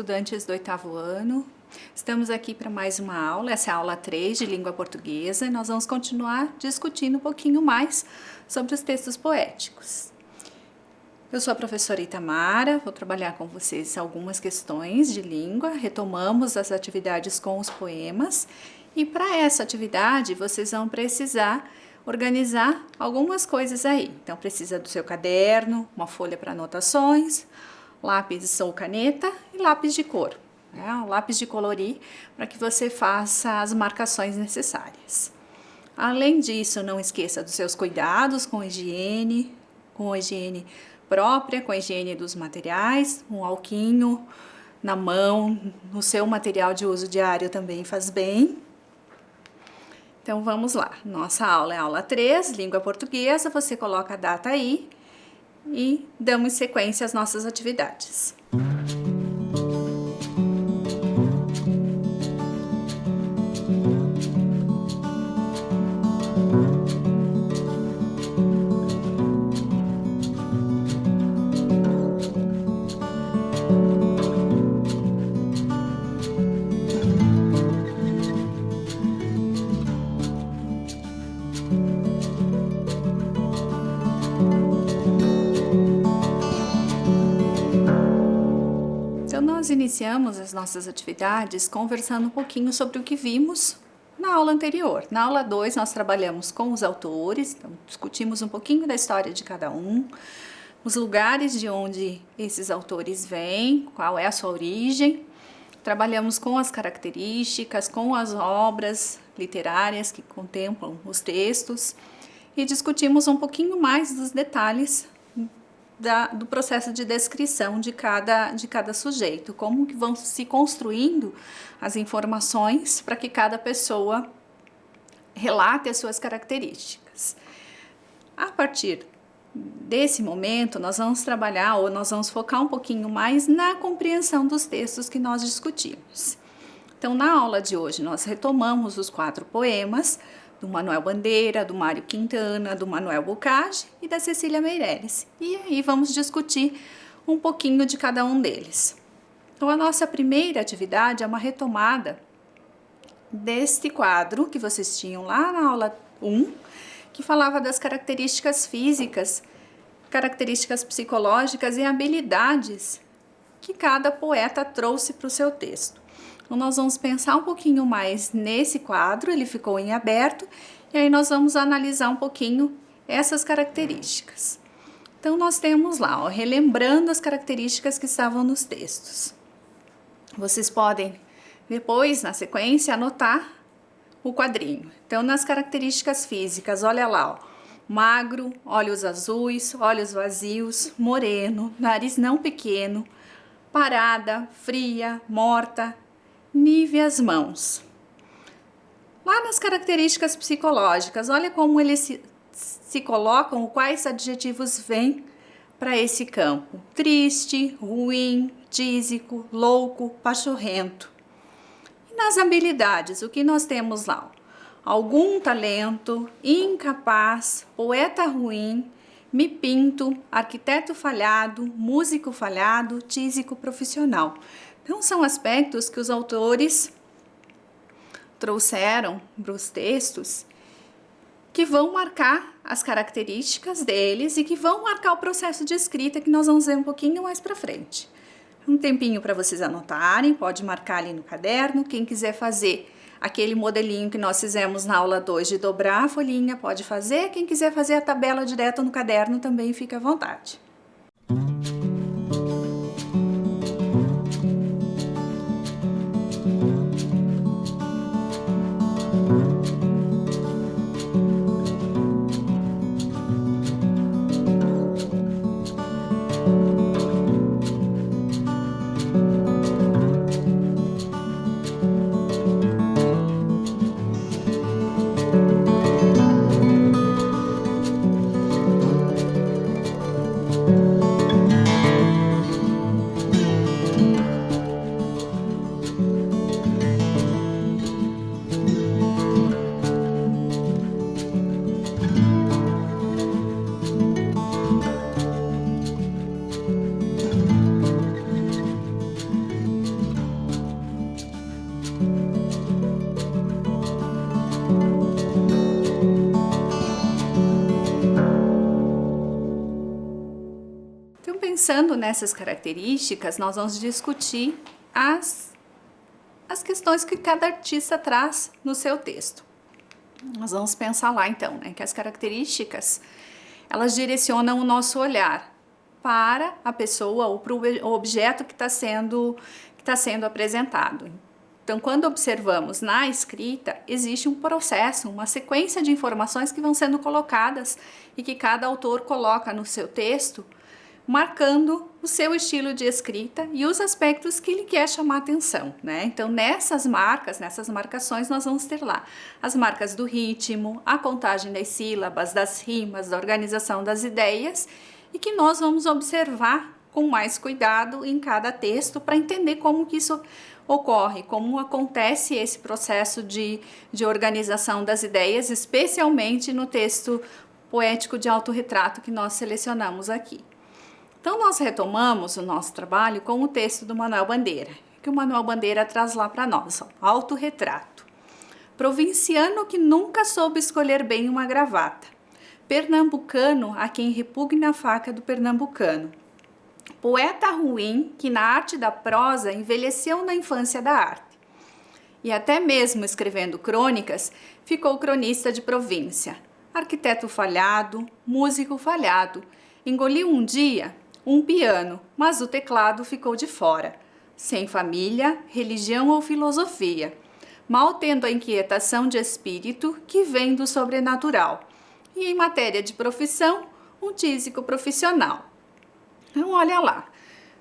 estudantes do 8º ano. Estamos aqui para mais uma aula, essa é a aula 3 de língua portuguesa e nós vamos continuar discutindo um pouquinho mais sobre os textos poéticos. Eu sou a professora Itamara, vou trabalhar com vocês algumas questões de língua, retomamos as atividades com os poemas e para essa atividade vocês vão precisar organizar algumas coisas aí. Então precisa do seu caderno, uma folha para anotações, lápis ou caneta e lápis de cor, né? Um lápis de colorir para que você faça as marcações necessárias. Além disso, não esqueça dos seus cuidados com a higiene própria, com a higiene dos materiais, um alquinho na mão, no seu material de uso diário também faz bem. Então vamos lá, nossa aula é a aula 3, língua portuguesa, você coloca a data aí e damos sequência às nossas atividades. Nós iniciamos as nossas atividades conversando um pouquinho sobre o que vimos na aula anterior. Na aula 2 nós trabalhamos com os autores, então discutimos um pouquinho da história de cada um, os lugares de onde esses autores vêm, qual é a sua origem. Trabalhamos com as características, com as obras literárias que contemplam os textos e discutimos um pouquinho mais dos detalhes do processo de descrição de cada sujeito, como que vão se construindo as informações para que cada pessoa relate as suas características. A partir desse momento, nós vamos trabalhar ou nós vamos focar um pouquinho mais na compreensão dos textos que nós discutimos. Então, na aula de hoje, nós retomamos os 4 poemas do Manuel Bandeira, do Mário Quintana, do Manuel Boccaccio e da Cecília Meirelles. E aí vamos discutir um pouquinho de cada um deles. Então, a nossa primeira atividade é uma retomada deste quadro que vocês tinham lá na aula 1, que falava das características físicas, características psicológicas e habilidades que cada poeta trouxe para o seu texto. Então, nós vamos pensar um pouquinho mais nesse quadro, ele ficou em aberto, e aí nós vamos analisar um pouquinho essas características. Então, nós temos lá, ó, relembrando as características que estavam nos textos. Vocês podem, depois, na sequência, anotar o quadrinho. Então, nas características físicas, olha lá, ó, magro, olhos azuis, olhos vazios, moreno, nariz não pequeno, parada, fria, morta, níve as mãos. Lá nas características psicológicas, olha como eles se colocam, quais adjetivos vêm para esse campo. Triste, ruim, tísico, louco, pachorrento. E nas habilidades, o que nós temos lá? Algum talento, incapaz, poeta ruim, me pinto, arquiteto falhado, músico falhado, tísico profissional. Então, são aspectos que os autores trouxeram para os textos que vão marcar as características deles e que vão marcar o processo de escrita que nós vamos ver um pouquinho mais para frente. Um tempinho para vocês anotarem, pode marcar ali no caderno. Quem quiser fazer aquele modelinho que nós fizemos na aula 2 de dobrar a folhinha, pode fazer. Quem quiser fazer a tabela direto no caderno também fica à vontade. pensando nessas características, nós vamos discutir as questões que cada artista traz no seu texto. Nós vamos pensar lá então, né, que as características, elas direcionam o nosso olhar para a pessoa ou para o objeto que está sendo apresentado. Então, quando observamos na escrita, existe um processo, uma sequência de informações que vão sendo colocadas e que cada autor coloca no seu texto, marcando o seu estilo de escrita e os aspectos que ele quer chamar atenção, né? Então, nessas marcações, nós vamos ter lá as marcas do ritmo, a contagem das sílabas, das rimas, da organização das ideias, e que nós vamos observar com mais cuidado em cada texto para entender como que isso ocorre, como acontece esse processo de organização das ideias, especialmente no texto poético de autorretrato que nós selecionamos aqui. Então, nós retomamos o nosso trabalho com o texto do Manuel Bandeira, que o Manuel Bandeira traz lá para nós, ó, autorretrato. Provinciano que nunca soube escolher bem uma gravata. Pernambucano a quem repugna a faca do pernambucano. Poeta ruim que na arte da prosa envelheceu na infância da arte. E até mesmo escrevendo crônicas, ficou cronista de província. Arquiteto falhado, músico falhado. Engoliu um dia um piano, mas o teclado ficou de fora. Sem família, religião ou filosofia. Mal tendo a inquietação de espírito que vem do sobrenatural. E em matéria de profissão, um tísico profissional. Então, olha lá,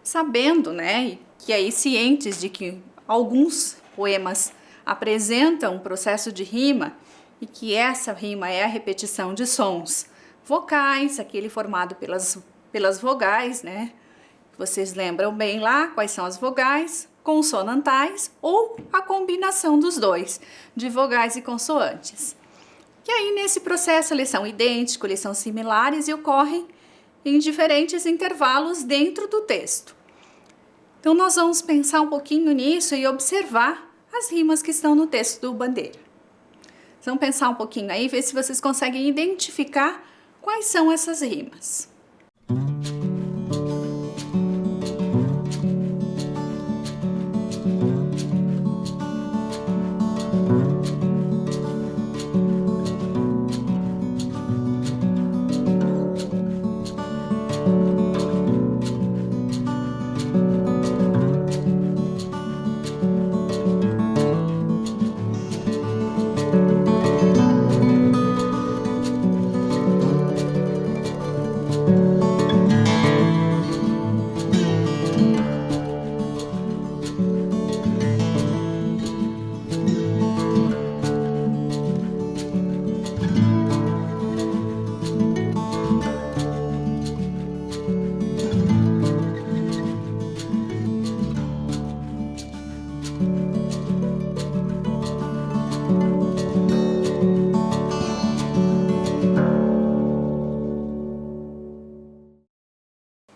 sabendo, né, que aí cientes de que alguns poemas apresentam um processo de rima e que essa rima é a repetição de sons vocais, aquele formado pelas vogais, né, vocês lembram bem lá quais são as vogais, consonantais ou a combinação dos dois, de vogais e consoantes. E aí, nesse processo, eles são idênticos, eles são similares e ocorrem em diferentes intervalos dentro do texto. Então, nós vamos pensar um pouquinho nisso e observar as rimas que estão no texto do Bandeira. Vamos pensar um pouquinho aí, ver se vocês conseguem identificar quais são essas rimas.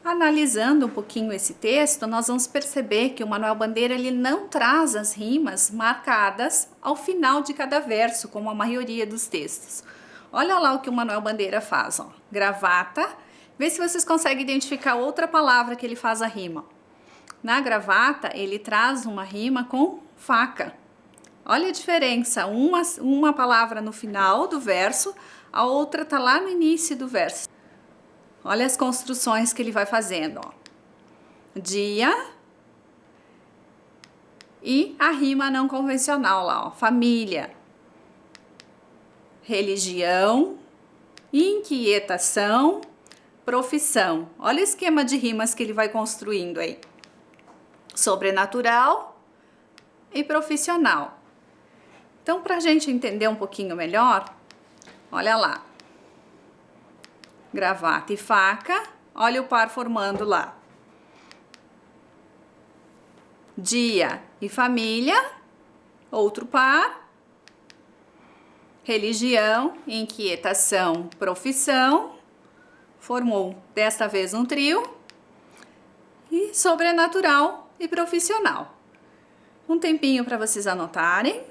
Analisando um pouquinho esse texto, nós vamos perceber que o Manuel Bandeira ele não traz as rimas marcadas ao final de cada verso, como a maioria dos textos. Olha lá o que o Manuel Bandeira faz, ó. Gravata. Vê se vocês conseguem identificar outra palavra que ele faz a rima. Na gravata, ele traz uma rima com faca. Olha a diferença, uma palavra no final do verso, a outra tá lá no início do verso. Olha as construções que ele vai fazendo, ó. Dia e a rima não convencional lá, ó. Família, religião, inquietação, profissão. Olha o esquema de rimas que ele vai construindo aí. Sobrenatural e profissional. Então, para a gente entender um pouquinho melhor, olha lá. Gravata e faca, olha o par formando lá. Dia e família, outro par. Religião, inquietação, profissão, formou desta vez um trio. E sobrenatural e profissional. Um tempinho para vocês anotarem.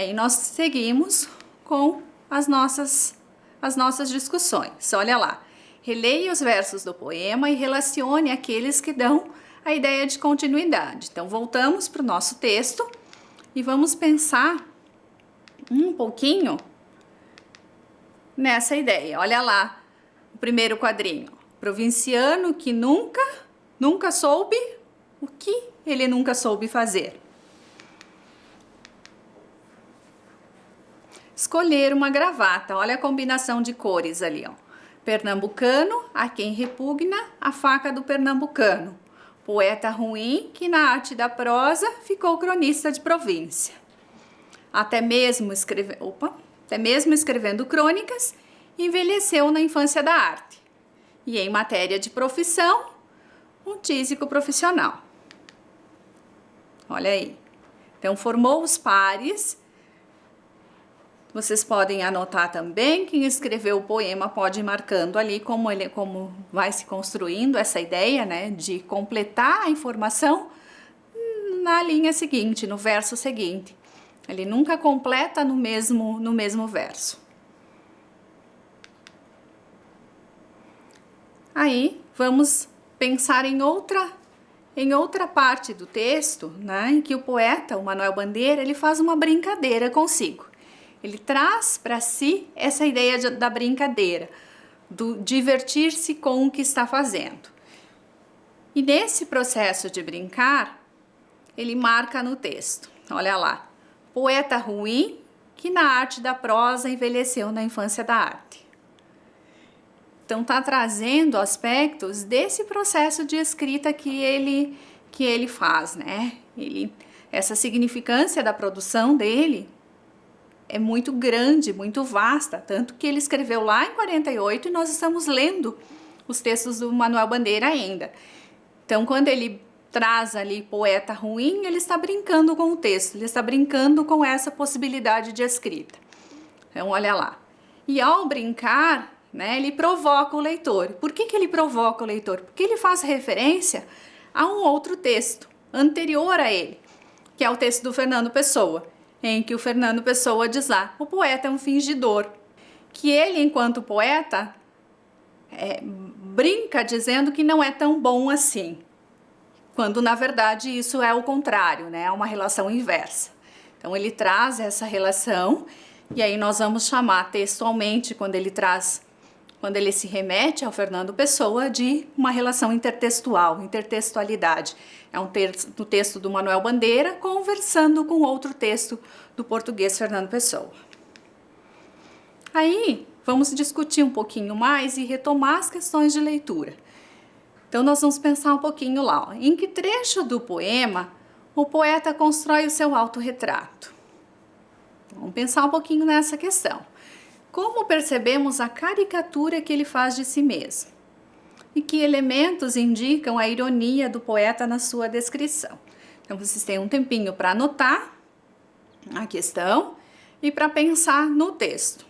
Aí nós seguimos com as nossas discussões. Olha lá, releia os versos do poema e relacione aqueles que dão a ideia de continuidade. Então, voltamos para o nosso texto e vamos pensar um pouquinho nessa ideia. Olha lá, o primeiro quadrinho. Provinciano que nunca soube o que ele nunca soube fazer. Escolher uma gravata. Olha a combinação de cores ali, ó. Pernambucano, a quem repugna a faca do pernambucano. Poeta ruim que na arte da prosa ficou cronista de província. Até mesmo escrevendo crônicas, envelheceu na infância da arte. E em matéria de profissão, um tísico profissional. Olha aí. Então, formou os pares. Vocês podem anotar também, quem escreveu o poema pode ir marcando ali como vai se construindo essa ideia, né, de completar a informação na linha seguinte, no verso seguinte. Ele nunca completa no mesmo verso. Aí, vamos pensar em outra parte do texto, né, em que o poeta, o Manuel Bandeira, ele faz uma brincadeira consigo. Ele traz para si essa ideia da brincadeira, do divertir-se com o que está fazendo. E nesse processo de brincar, ele marca no texto, olha lá, poeta ruim que na arte da prosa envelheceu na infância da arte. Então está trazendo aspectos desse processo de escrita que ele faz, né? Essa significância da produção dele é muito grande, muito vasta, tanto que ele escreveu lá em 48 e nós estamos lendo os textos do Manuel Bandeira ainda. Então, quando ele traz ali poeta ruim, ele está brincando com o texto, ele está brincando com essa possibilidade de escrita. Então, olha lá. E ao brincar, né, ele provoca o leitor. Por que ele provoca o leitor? Porque ele faz referência a um outro texto anterior a ele, que é o texto do Fernando Pessoa, em que o Fernando Pessoa diz lá, o poeta é um fingidor, que ele, enquanto poeta, brinca dizendo que não é tão bom assim, quando na verdade isso é o contrário, né? É uma relação inversa. Então ele traz essa relação, e aí nós vamos chamar textualmente, quando ele se remete ao Fernando Pessoa, de uma relação intertextual, intertextualidade. É um texto do Manuel Bandeira conversando com outro texto do português Fernando Pessoa. Aí, vamos discutir um pouquinho mais e retomar as questões de leitura. Então, nós vamos pensar um pouquinho lá, ó. Em que trecho do poema o poeta constrói o seu autorretrato? Vamos pensar um pouquinho nessa questão. Como percebemos a caricatura que ele faz de si mesmo? E que elementos indicam a ironia do poeta na sua descrição? Então, vocês têm um tempinho para anotar a questão e para pensar no texto.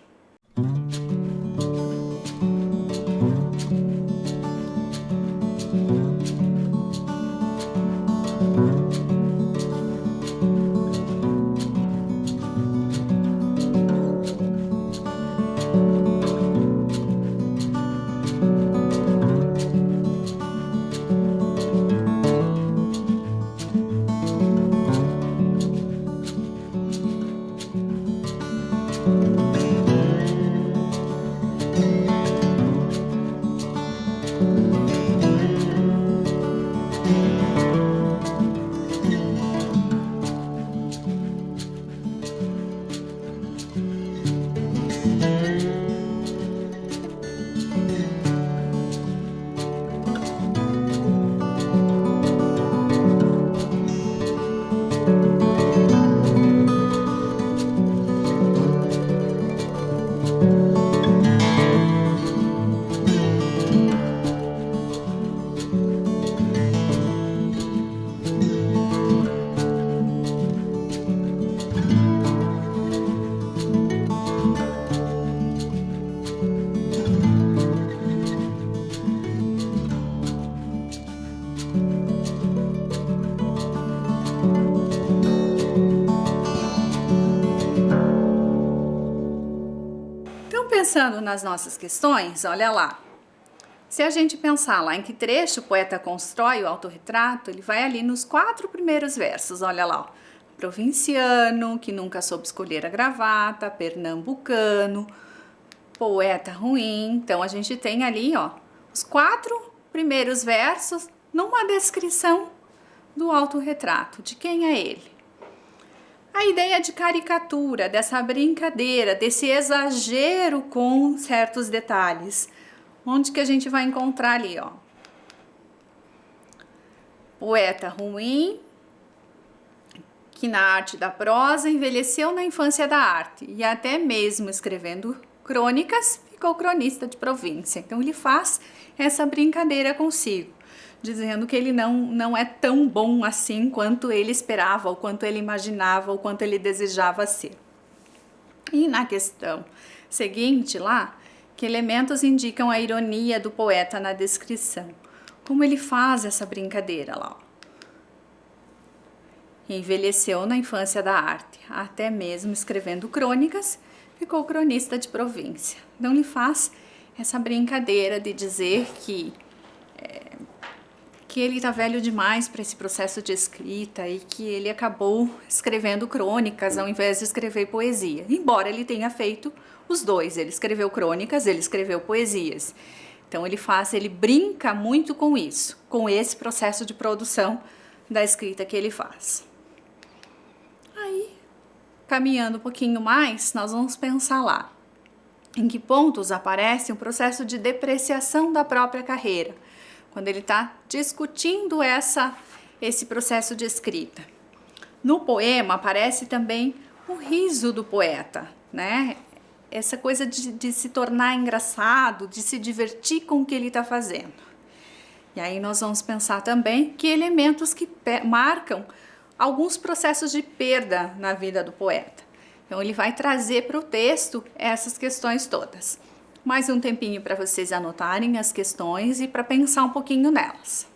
pensando nas nossas questões, olha lá. Se a gente pensar lá em que trecho o poeta constrói o autorretrato, ele vai ali nos 4 primeiros versos, olha lá. Ó. Provinciano, que nunca soube escolher a gravata, pernambucano, poeta ruim. Então a gente tem ali, ó, os 4 primeiros versos numa descrição do autorretrato, de quem é ele. A ideia de caricatura, dessa brincadeira, desse exagero com certos detalhes. Onde que a gente vai encontrar ali, ó? Poeta ruim, que na arte da prosa envelheceu na infância da arte e até mesmo escrevendo crônicas, ficou cronista de província. Então ele faz essa brincadeira consigo, dizendo que ele não é tão bom assim quanto ele esperava, ou quanto ele imaginava, ou quanto ele desejava ser. E na questão seguinte lá, que elementos indicam a ironia do poeta na descrição? Como ele faz essa brincadeira lá? Ó. Envelheceu na infância da arte, até mesmo escrevendo crônicas, ficou cronista de província. Então ele faz essa brincadeira de dizer que ele está velho demais para esse processo de escrita e que ele acabou escrevendo crônicas ao invés de escrever poesia. Embora ele tenha feito os dois, ele escreveu crônicas, ele escreveu poesias. Então ele brinca muito com isso, com esse processo de produção da escrita que ele faz. Aí, caminhando um pouquinho mais, nós vamos pensar lá. Em que pontos aparece um processo de depreciação da própria carreira? Quando ele está discutindo esse processo de escrita. No poema aparece também o riso do poeta, né? Essa coisa de se tornar engraçado, de se divertir com o que ele está fazendo. E aí nós vamos pensar também que elementos que marcam alguns processos de perda na vida do poeta. Então ele vai trazer para o texto essas questões todas. Mais um tempinho para vocês anotarem as questões e para pensar um pouquinho nelas.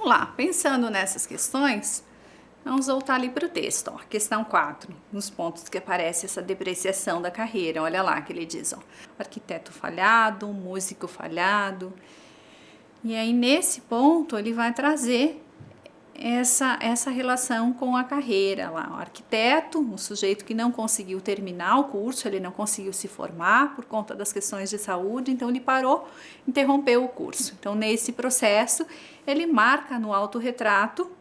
Lá, pensando nessas questões, vamos voltar ali para o texto, ó, questão 4, nos pontos que aparece essa depreciação da carreira, olha lá que ele diz, ó, arquiteto falhado, músico falhado, e aí nesse ponto ele vai trazer essa relação com a carreira lá, o arquiteto, um sujeito que não conseguiu terminar o curso, ele não conseguiu se formar por conta das questões de saúde, então ele parou, interrompeu o curso. Então nesse processo ele marca no autorretrato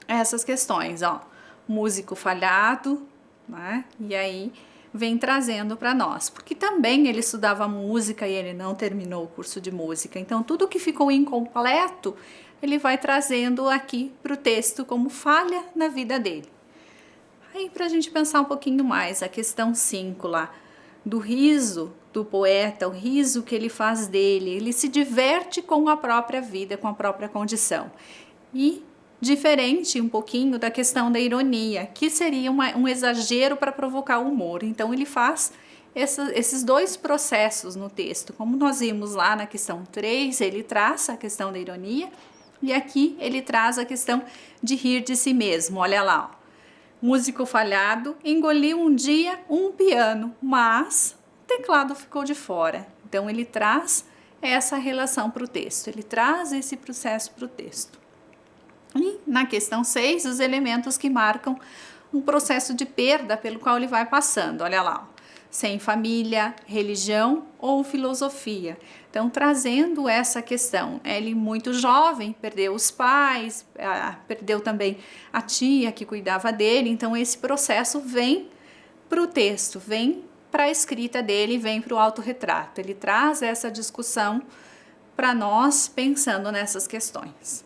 essas questões, ó, músico falhado, né? E aí vem trazendo para nós, porque também ele estudava música e ele não terminou o curso de música, então tudo que ficou incompleto ele vai trazendo aqui para o texto como falha na vida dele. Aí para a gente pensar um pouquinho mais, a questão 5 lá, do riso do poeta, o riso que ele faz dele, ele se diverte com a própria vida, com a própria condição. E diferente um pouquinho da questão da ironia, que seria um exagero para provocar o humor. Então ele faz esses dois processos no texto. Como nós vimos lá na questão 3, ele traz a questão da ironia, e aqui ele traz a questão de rir de si mesmo. Olha lá, ó. Músico falhado engoliu um dia um piano, mas o teclado ficou de fora. Então ele traz essa relação para o texto, ele traz esse processo para o texto. E na questão 6, os elementos que marcam um processo de perda pelo qual ele vai passando. Olha lá, ó. Sem família, religião ou filosofia. Então, trazendo essa questão, ele muito jovem, perdeu os pais, perdeu também a tia que cuidava dele, então esse processo vem para o texto, vem para a escrita dele, vem para o autorretrato. Ele traz essa discussão para nós pensando nessas questões.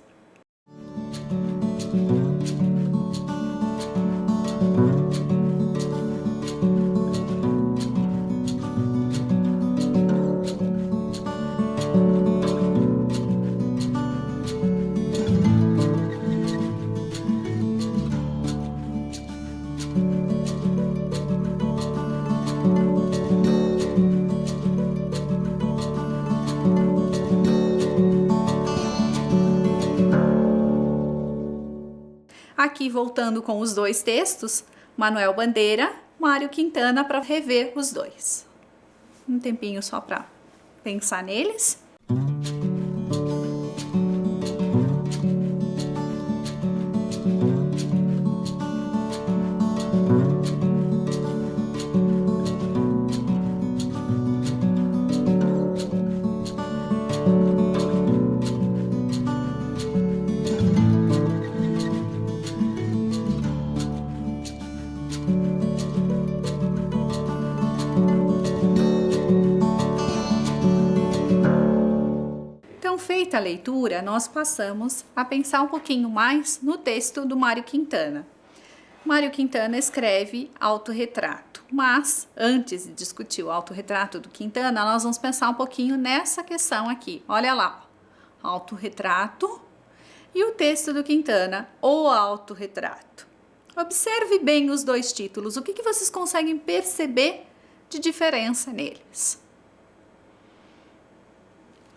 Aqui voltando com os dois textos, Manuel Bandeira, Mário Quintana, para rever os dois. Um tempinho só para pensar neles. Feita a leitura, nós passamos a pensar um pouquinho mais no texto do Mário Quintana. Mário Quintana escreve autorretrato, mas antes de discutir o autorretrato do Quintana, nós vamos pensar um pouquinho nessa questão aqui. Olha lá, autorretrato e o texto do Quintana, o autorretrato. Observe bem os dois títulos, o que vocês conseguem perceber de diferença neles?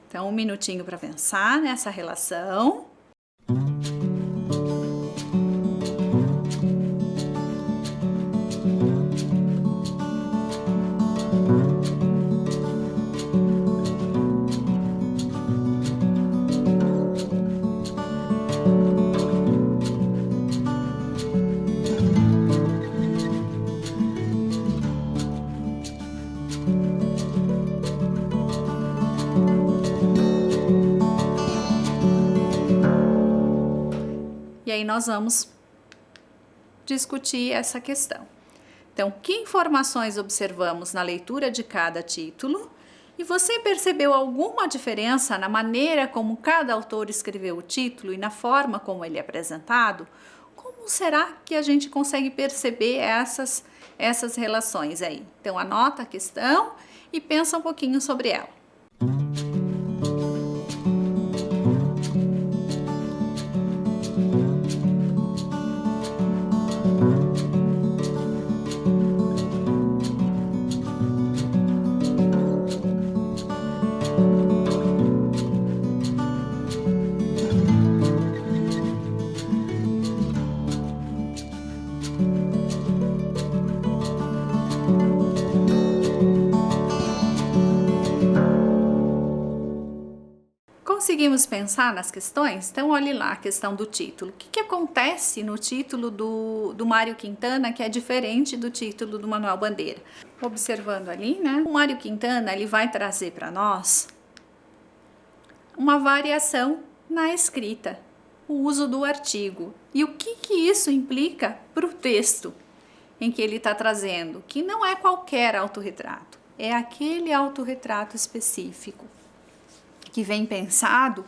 Então, um minutinho para pensar nessa relação. E aí nós vamos discutir essa questão. Então, que informações observamos na leitura de cada título? E você percebeu alguma diferença na maneira como cada autor escreveu o título e na forma como ele é apresentado? Como será que a gente consegue perceber essas relações aí? Então, anota a questão e pensa um pouquinho sobre ela. Conseguimos pensar nas questões? Então, olhe lá a questão do título. O que acontece no título do Mário Quintana que é diferente do título do Manuel Bandeira? Observando ali, né? O Mário Quintana, ele vai trazer para nós uma variação na escrita, o uso do artigo. E o que isso implica para o texto em que ele está trazendo? Que não é qualquer autorretrato, é aquele autorretrato específico que vem pensado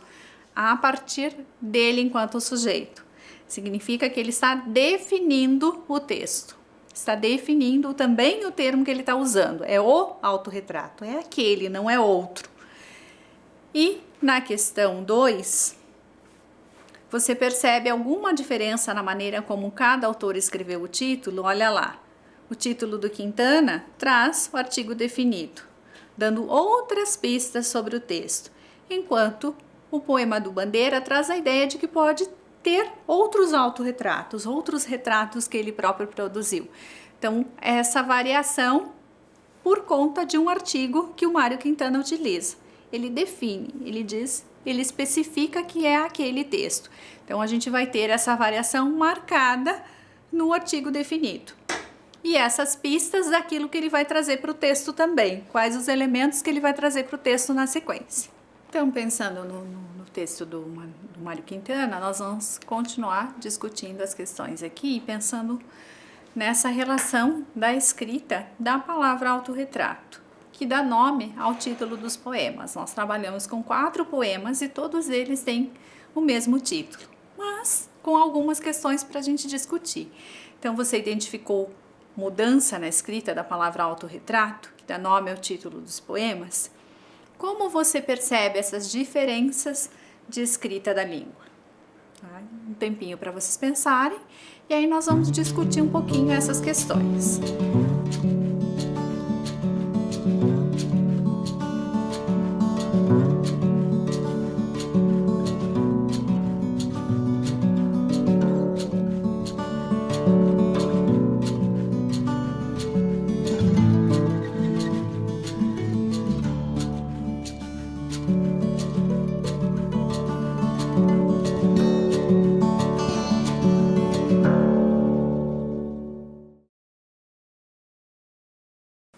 a partir dele enquanto sujeito. Significa que ele está definindo o texto, está definindo também o termo que ele está usando. É o autorretrato, é aquele, não é outro. E na questão 2, você percebe alguma diferença na maneira como cada autor escreveu o título? Olha lá, o título do Quintana traz o artigo definido, dando outras pistas sobre o texto, enquanto o poema do Bandeira traz a ideia de que pode ter outros autorretratos, outros retratos que ele próprio produziu. Então, essa variação por conta de um artigo que o Mário Quintana utiliza. Ele define, ele diz ele especifica que é aquele texto. Então, a gente vai ter essa variação marcada no artigo definido. E essas pistas daquilo que ele vai trazer para o texto também, quais os elementos que ele vai trazer para o texto na sequência. Então, pensando no texto do Mário Quintana, nós vamos continuar discutindo as questões aqui, pensando nessa relação da escrita da palavra autorretrato, que dá nome ao título dos poemas. Nós trabalhamos com 4 poemas e todos eles têm o mesmo título, mas com algumas questões para a gente discutir. Então, você identificou mudança na escrita da palavra autorretrato, que dá nome ao título dos poemas? Como você percebe essas diferenças de escrita da língua? Um tempinho para vocês pensarem e aí nós vamos discutir um pouquinho essas questões.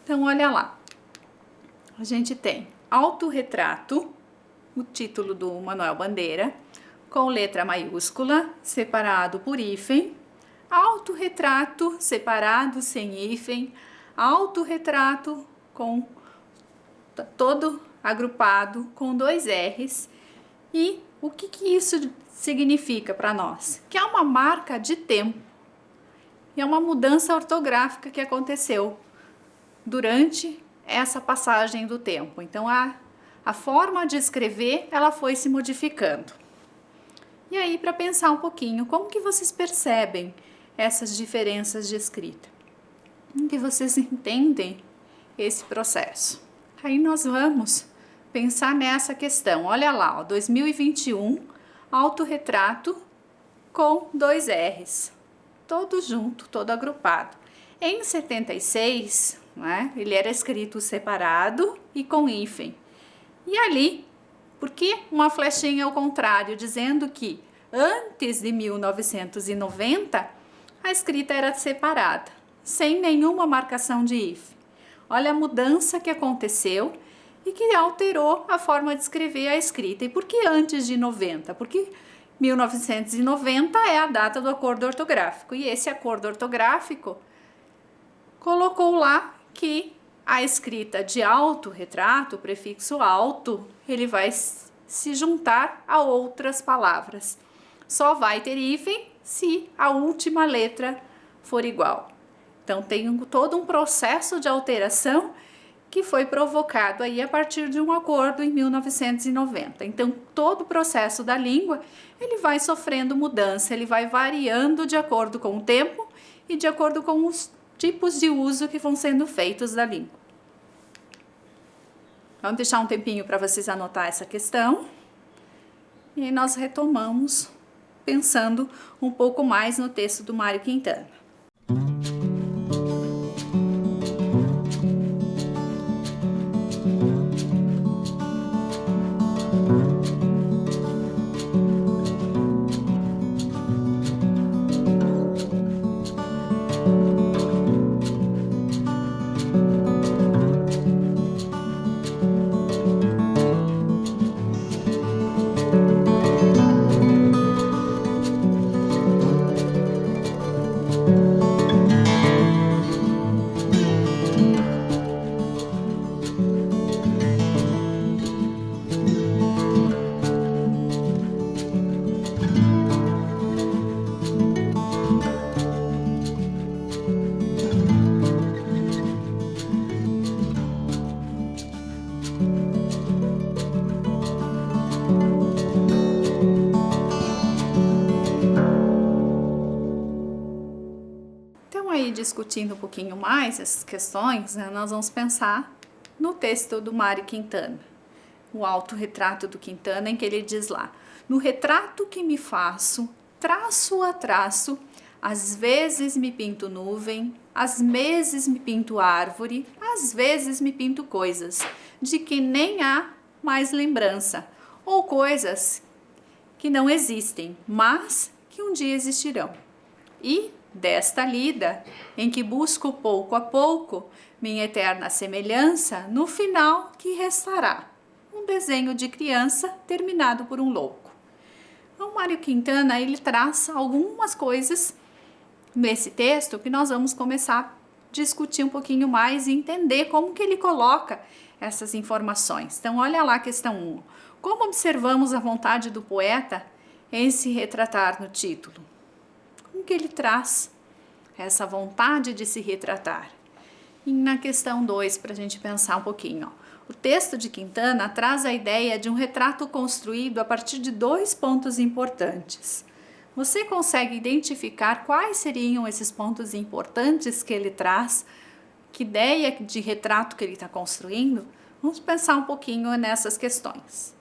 Então, olha lá, a gente tem autorretrato, o título do Manuel Bandeira, com letra maiúscula, separado por hífen, autorretrato, separado sem hífen, autorretrato com todo agrupado com 2 R's. E o que isso significa para nós? Que é uma marca de tempo, e é uma mudança ortográfica que aconteceu durante essa passagem do tempo. Então, a forma de escrever, ela foi se modificando. E aí, para pensar um pouquinho, como que vocês percebem essas diferenças de escrita? Como que vocês entendem esse processo? Aí nós vamos pensar nessa questão. Olha lá, ó, 2021, autorretrato com 2 R's, todo junto, todo agrupado. Em 76, né, ele era escrito separado e com hífen. E ali, por que uma flechinha ao contrário, dizendo que antes de 1990, a escrita era separada, sem nenhuma marcação de hífen. Olha a mudança que aconteceu e que alterou a forma de escrever a escrita. E por que antes de 90? Porque 1990 é a data do acordo ortográfico. E esse acordo ortográfico colocou lá que a escrita de autorretrato, o prefixo auto, ele vai se juntar a outras palavras. Só vai ter hífen se a última letra for igual. Então, tem todo um processo de alteração que foi provocado aí a partir de um acordo em 1990. Então, todo o processo da língua, ele vai sofrendo mudança, ele vai variando de acordo com o tempo e de acordo com os tipos de uso que vão sendo feitos da língua. Vamos deixar um tempinho para vocês anotar essa questão. E aí nós retomamos pensando um pouco mais no texto do Mário Quintana. Discutindo um pouquinho mais essas questões, né, nós vamos pensar no texto do Mário Quintana, o autorretrato do Quintana, em que ele diz lá: no retrato que me faço, traço a traço, às vezes me pinto nuvem, às vezes me pinto árvore, às vezes me pinto coisas, de que nem há mais lembrança, ou coisas que não existem, mas que um dia existirão. E desta lida, em que busco pouco a pouco minha eterna semelhança, no final que restará um desenho de criança terminado por um louco. Então, Mário Quintana, ele traz algumas coisas nesse texto que nós vamos começar a discutir um pouquinho mais e entender como que ele coloca essas informações. Então, olha lá a questão 1. Como observamos a vontade do poeta em se retratar no título? Como que ele traz essa vontade de se retratar? E na questão 2, para a gente pensar um pouquinho, ó. O texto de Quintana traz a ideia de um retrato construído a partir de 2 pontos importantes. Você consegue identificar quais seriam esses pontos importantes que ele traz? Que ideia de retrato que ele está construindo? Vamos pensar um pouquinho nessas questões.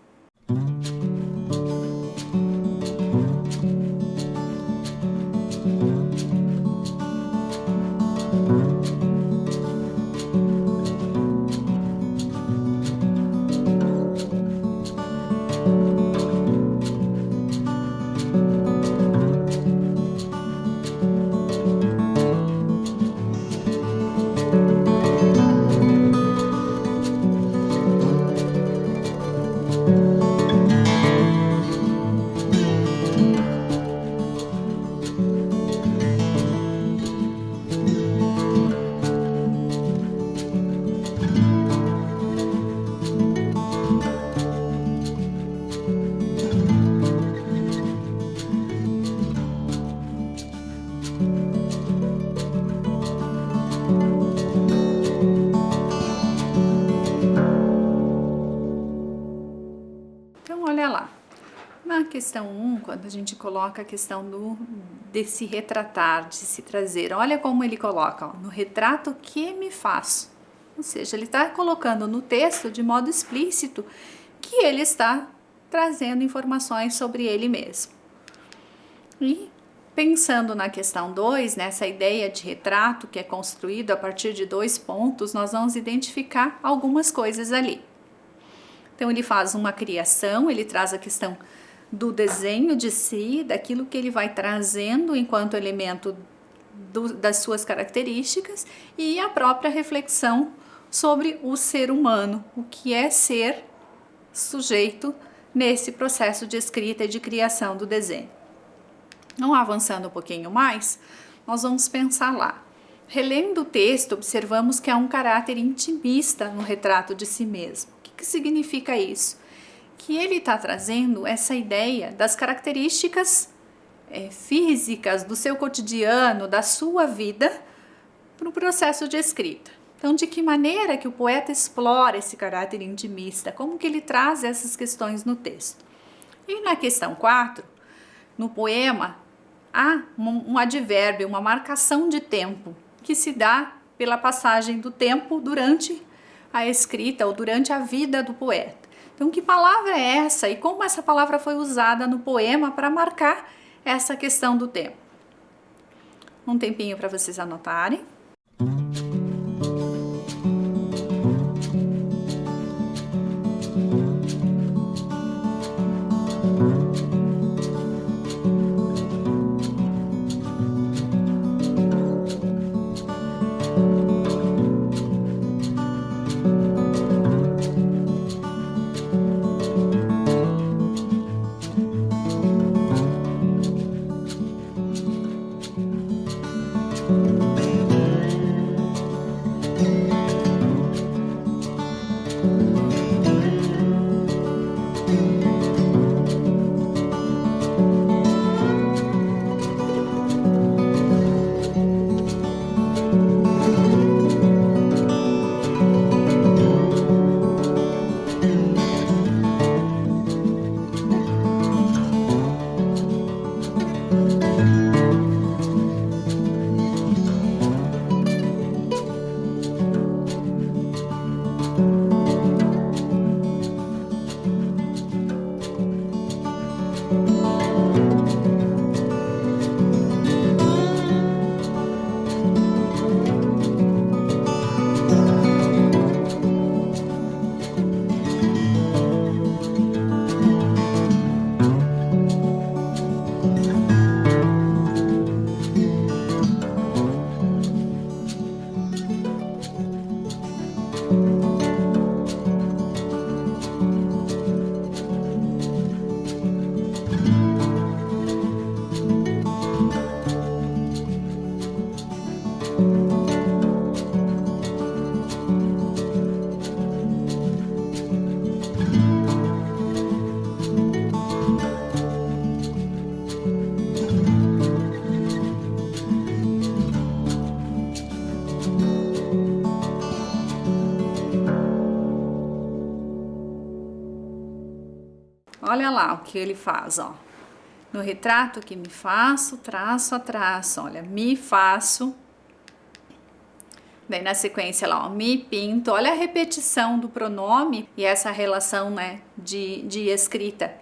Na questão 1, quando a gente coloca a questão de se retratar, de se trazer, olha como ele coloca, ó, no retrato que me faço. Ou seja, ele está colocando no texto de modo explícito que ele está trazendo informações sobre ele mesmo. E pensando na questão 2, nessa ideia de retrato que é construído a partir de 2 pontos, nós vamos identificar algumas coisas ali. Então ele faz uma criação, ele traz a questão do desenho de si, daquilo que ele vai trazendo enquanto elemento das suas características, e a própria reflexão sobre o ser humano, o que é ser sujeito nesse processo de escrita e de criação do desenho. Então, avançando um pouquinho mais, nós vamos pensar lá. Relendo o texto, observamos que há um caráter intimista no retrato de si mesmo. O que significa isso? Que ele está trazendo essa ideia das características físicas do seu cotidiano, da sua vida, para o processo de escrita. Então, de que maneira que o poeta explora esse caráter intimista? Como que ele traz essas questões no texto? E na questão 4, no poema, há um advérbio, uma marcação de tempo, que se dá pela passagem do tempo durante a escrita ou durante a vida do poeta. Então, que palavra é essa e como essa palavra foi usada no poema para marcar essa questão do tempo? Um tempinho para vocês anotarem. olha lá o que ele faz, ó. No retrato que me faço, traço a traço, olha, me faço. Daí na sequência lá, ó, me pinto, olha a repetição do pronome e essa relação, né, de escrita,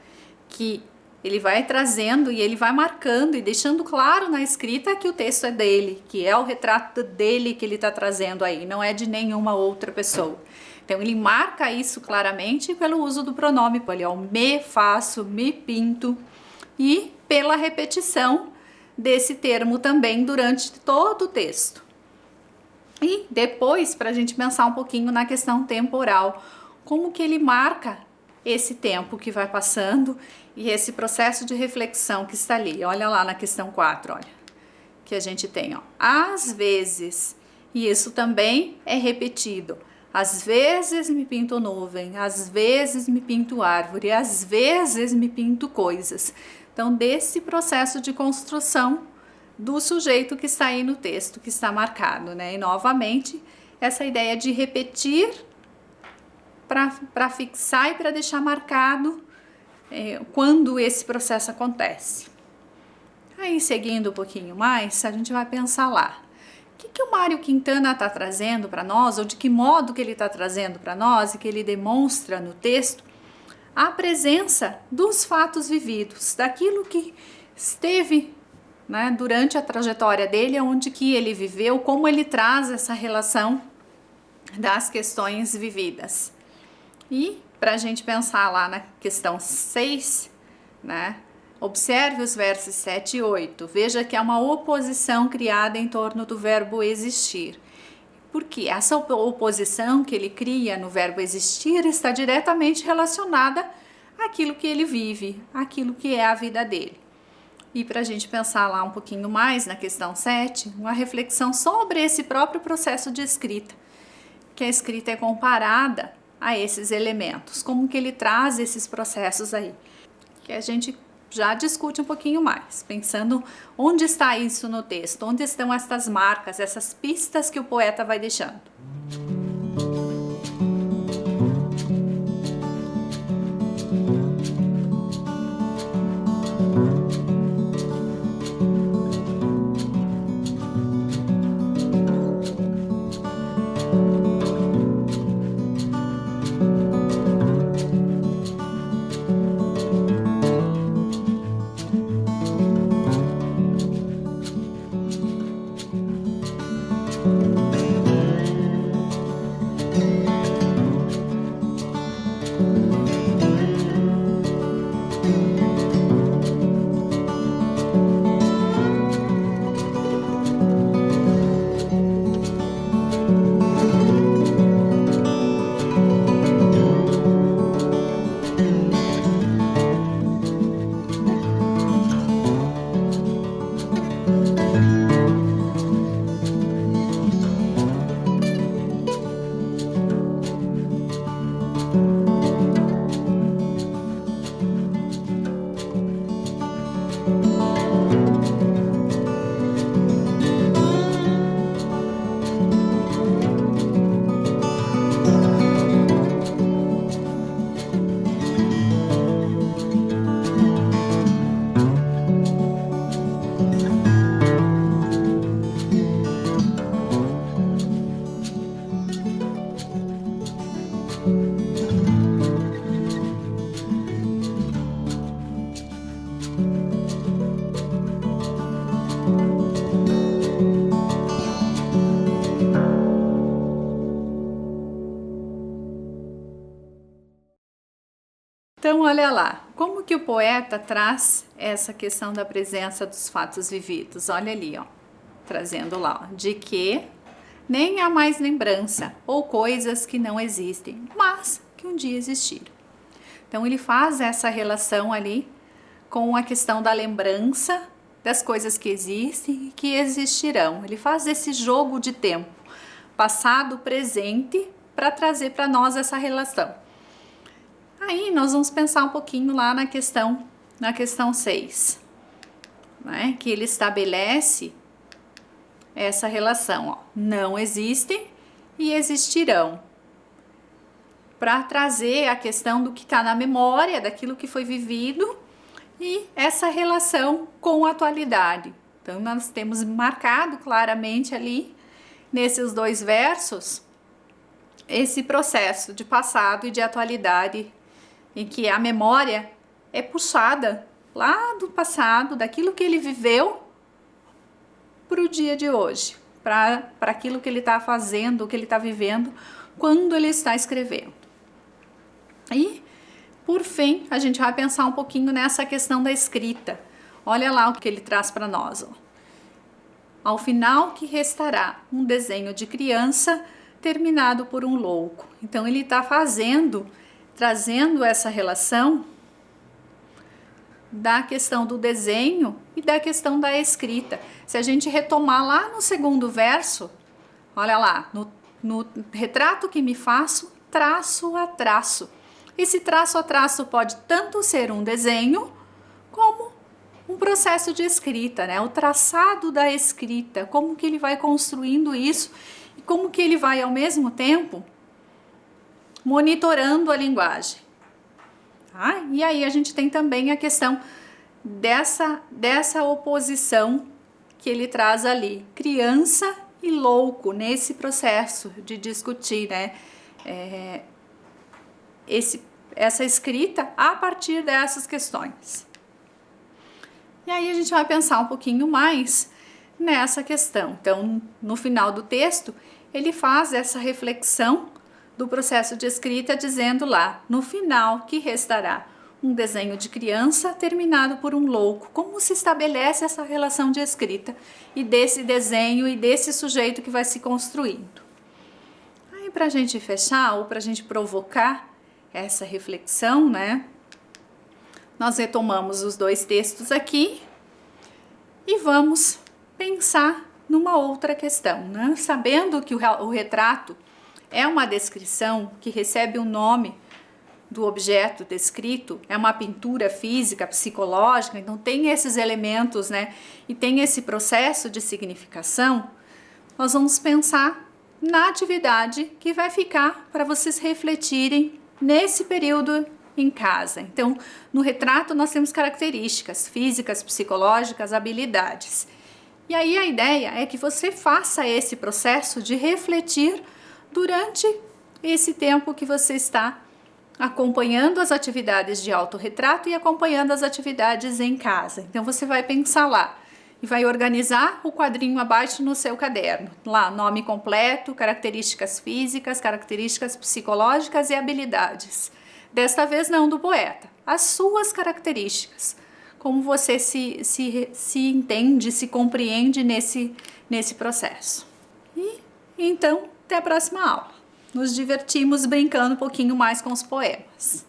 que ele vai trazendo e ele vai marcando e deixando claro na escrita que o texto é dele, que é o retrato dele que ele está trazendo aí, não é de nenhuma outra pessoa. Então ele marca isso claramente pelo uso do pronome, ali, ó, me faço, me pinto, e pela repetição desse termo também durante todo o texto. E depois, para a gente pensar um pouquinho na questão temporal, como que ele marca esse tempo que vai passando e esse processo de reflexão que está ali. Olha lá na questão 4, olha, que a gente tem, ó, às vezes, e isso também é repetido. Às vezes me pinto nuvem, às vezes me pinto árvore, às vezes me pinto coisas. Então, desse processo de construção do sujeito que está aí no texto, que está marcado, né? E novamente, essa ideia de repetir para fixar e para deixar marcado quando esse processo acontece. Aí, seguindo um pouquinho mais, a gente vai pensar lá. O que o Mário Quintana está trazendo para nós, ou de que modo que ele está trazendo para nós e que ele demonstra no texto a presença dos fatos vividos, daquilo que esteve, né, durante a trajetória dele, onde que ele viveu, como ele traz essa relação das questões vividas. E para a gente pensar lá na questão 6, né, observe os versos 7 e 8, veja que há uma oposição criada em torno do verbo existir. Porque essa oposição que ele cria no verbo existir está diretamente relacionada àquilo que ele vive, àquilo que é a vida dele. E para a gente pensar lá um pouquinho mais na questão 7, uma reflexão sobre esse próprio processo de escrita, que a escrita é comparada a esses elementos, como que ele traz esses processos aí, que a gente já discute um pouquinho mais, pensando onde está isso no texto, onde estão essas marcas, essas pistas que o poeta vai deixando. Então, olha lá, como que o poeta traz essa questão da presença dos fatos vividos? Olha ali, ó, trazendo lá, ó, de que nem há mais lembrança ou coisas que não existem, mas que um dia existiram. Então, ele faz essa relação ali com a questão da lembrança das coisas que existem e que existirão. Ele faz esse jogo de tempo, passado, presente, para trazer para nós essa relação. Aí nós vamos pensar um pouquinho lá na questão 6, né? Que ele estabelece essa relação, ó, não existem e existirão. para trazer a questão do que está na memória, daquilo que foi vivido e essa relação com a atualidade. Então, nós temos marcado claramente ali, nesses 2 versos, esse processo de passado e de atualidade, em que a memória é puxada lá do passado, daquilo que ele viveu, para o dia de hoje, para aquilo que ele está fazendo, o que ele está vivendo, quando ele está escrevendo. E, por fim, a gente vai pensar um pouquinho nessa questão da escrita. Olha lá o que ele traz para nós. Ó. Ao final que restará um desenho de criança terminado por um louco. Então, ele está trazendo essa relação da questão do desenho e da questão da escrita. Se a gente retomar lá no 2º verso, olha lá, no retrato que me faço, traço a traço. Esse traço a traço pode tanto ser um desenho, como um processo de escrita, né? O traçado da escrita, como que ele vai construindo isso e como que ele vai, ao mesmo tempo, monitorando a linguagem. E aí a gente tem também a questão dessa oposição que ele traz ali, criança e louco, nesse processo de discutir, né? Essa escrita a partir dessas questões. E aí a gente vai pensar um pouquinho mais nessa questão. Então, no final do texto, ele faz essa reflexão do processo de escrita, dizendo lá, no final que restará um desenho de criança terminado por um louco. Como se estabelece essa relação de escrita e desse desenho e desse sujeito que vai se construindo. Aí, para a gente fechar, ou para a gente provocar essa reflexão, né? Nós retomamos os 2 textos aqui e vamos pensar numa outra questão, né? Sabendo que o retrato é uma descrição que recebe o nome do objeto descrito, é uma pintura física, psicológica, então tem esses elementos, né? E tem esse processo de significação. Nós vamos pensar na atividade que vai ficar para vocês refletirem nesse período em casa. Então, no retrato nós temos características físicas, psicológicas, habilidades. E aí a ideia é que você faça esse processo de refletir durante esse tempo que você está acompanhando as atividades de autorretrato e acompanhando as atividades em casa. Então você vai pensar lá e vai organizar o quadrinho abaixo no seu caderno. Lá, nome completo, características físicas, características psicológicas e habilidades. Desta vez não do poeta, as suas características. Como você se entende, se compreende nesse processo. E então, até a próxima aula. Nos divertimos brincando um pouquinho mais com os poemas.